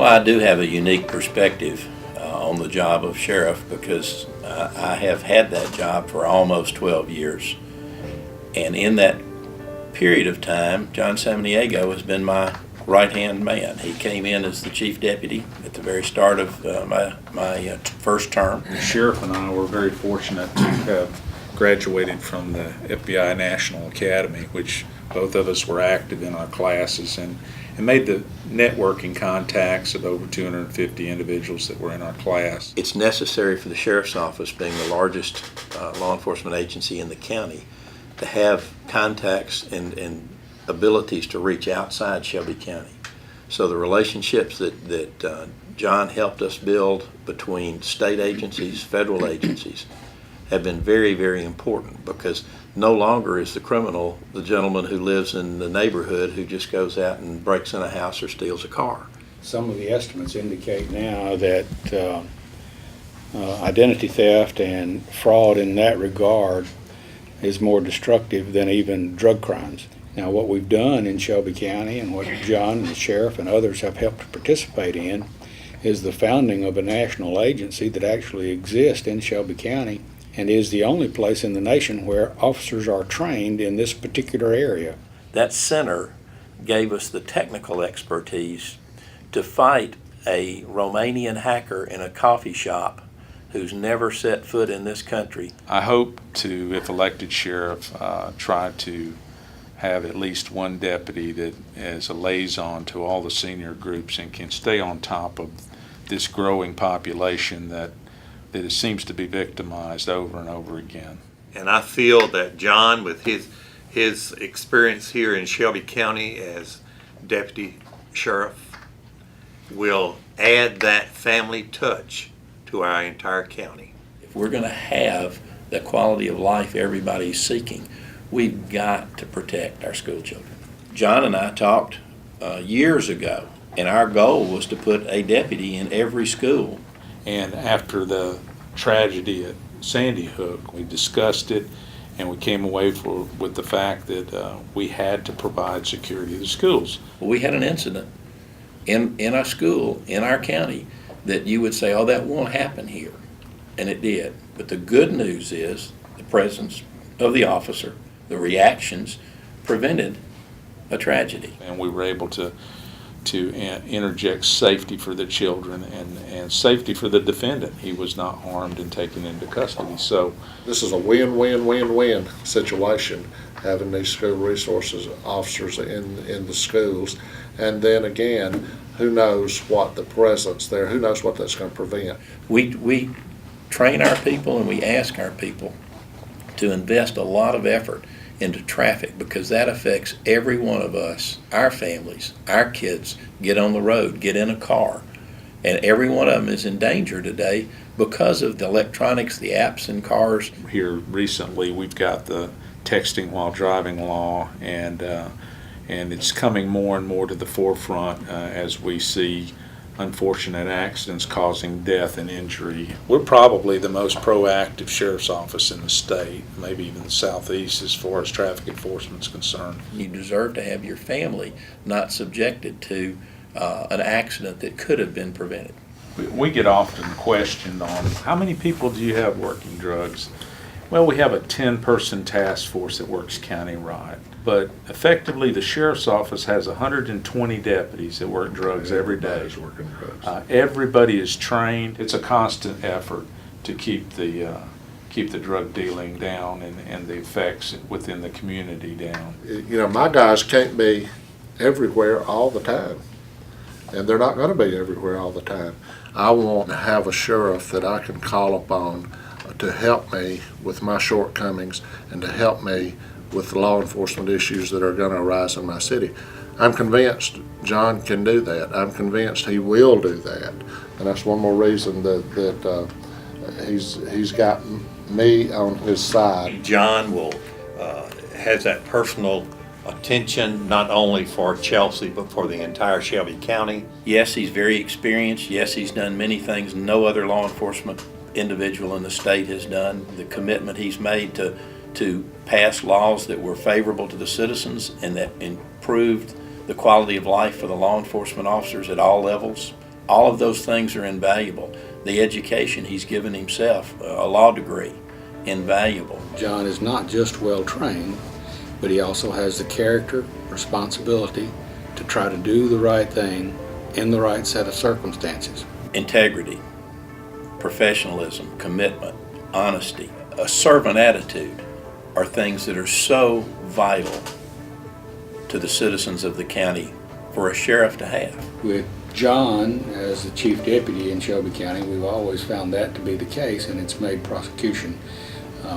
Well, I do have a unique perspective on the job of sheriff because I have had that job for almost 12 years. And in that period of time, John Samaniego has been my right-hand man. He came in as the chief deputy at the very start of my first term. The sheriff and I were very fortunate to have graduated from the FBI National Academy, which both of us were active in our classes, and made the networking contacts of over 250 individuals that were in our class. It's necessary for the sheriff's office, being the largest law enforcement agency in the county, to have contacts and abilities to reach outside Shelby County. So the relationships that John helped us build between state agencies, federal agencies, have been very, very important, because no longer is the criminal the gentleman who lives in the neighborhood who just goes out and breaks in a house or steals a car. Some of the estimates indicate now that identity theft and fraud in that regard is more destructive than even drug crimes. Now, what we've done in Shelby County and what John, the sheriff, and others have helped participate in is the founding of a national agency that actually exists in Shelby County and is the only place in the nation where officers are trained in this particular area. That center gave us the technical expertise to fight a Romanian hacker in a coffee shop who's never set foot in this country. I hope to, if elected sheriff, try to have at least one deputy that is a liaison to all the senior groups and can stay on top of this growing population that it seems to be victimized over and over again. And I feel that John, with his experience here in Shelby County as deputy sheriff, will add that family touch to our entire county. If we're going to have the quality of life everybody's seeking, we've got to protect our school children. John and I talked years ago, and our goal was to put a deputy in every school. And after the tragedy at Sandy Hook, we discussed it, and we came away with the fact that we had to provide security to the schools. We had an incident in our school, in our county, that you would say, oh, that won't happen here. And it did. But the good news is the presence of the officer, the reactions, prevented a tragedy. And we were able to interject safety for the children and safety for the defendant. He was not harmed and taken into custody. So this is a win-win-win-win situation, having these school resources officers in the schools. And then again, who knows what the presence there, who knows what that's going to prevent. We train our people and we ask our people to invest a lot of effort into traffic, because that affects every one of us, our families, our kids get on the road, get in a car, and every one of them is in danger today because of the electronics, the apps in cars. Here recently we've got the texting while driving law, and it's coming more and more to the forefront as we see unfortunate accidents causing death and injury. We're probably the most proactive sheriff's office in the state, maybe even the southeast, as far as traffic enforcement is concerned. You deserve to have your family not subjected to an accident that could have been prevented. We get often questioned on how many people do you have working drugs? Well, we have a 10-person task force that works countywide, but effectively the sheriff's office has 120 deputies that work drugs every day. Everybody is trained. It's a constant effort to keep the drug dealing down and the effects within the community down. You know, my guys can't be everywhere all the time, and they're not going to be everywhere all the time. I want to have a sheriff that I can call upon to help me with my shortcomings and to help me with the law enforcement issues that are going to arise in my city. I'm convinced John can do that. I'm convinced he will do that. And that's one more reason that he's got me on his side. John will has that personal attention not only for Chelsea but for the entire Shelby County. Yes, he's very experienced. Yes, he's done many things no other law enforcement individual in the state has done. The commitment he's made to pass laws that were favorable to the citizens and that improved the quality of life for the law enforcement officers at all levels All of those things are invaluable. The education he's given himself, a law degree, invaluable. John is not just well-trained, but he also has the character, responsibility to try to do the right thing in the right set of circumstances. Integrity, professionalism, commitment, honesty, a servant attitude are things that are so vital to the citizens of the county for a sheriff to have. With John as the chief deputy in Shelby County, we've always found that to be the case, and it's made prosecution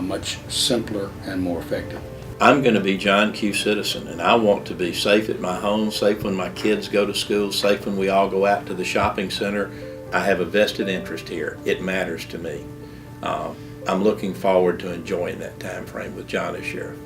much simpler and more effective. I'm going to be John Q. Citizen, and I want to be safe at my home, safe when my kids go to school, safe when we all go out to the shopping center. I have a vested interest here. It matters to me. I'm looking forward to enjoying that time frame with John as sheriff.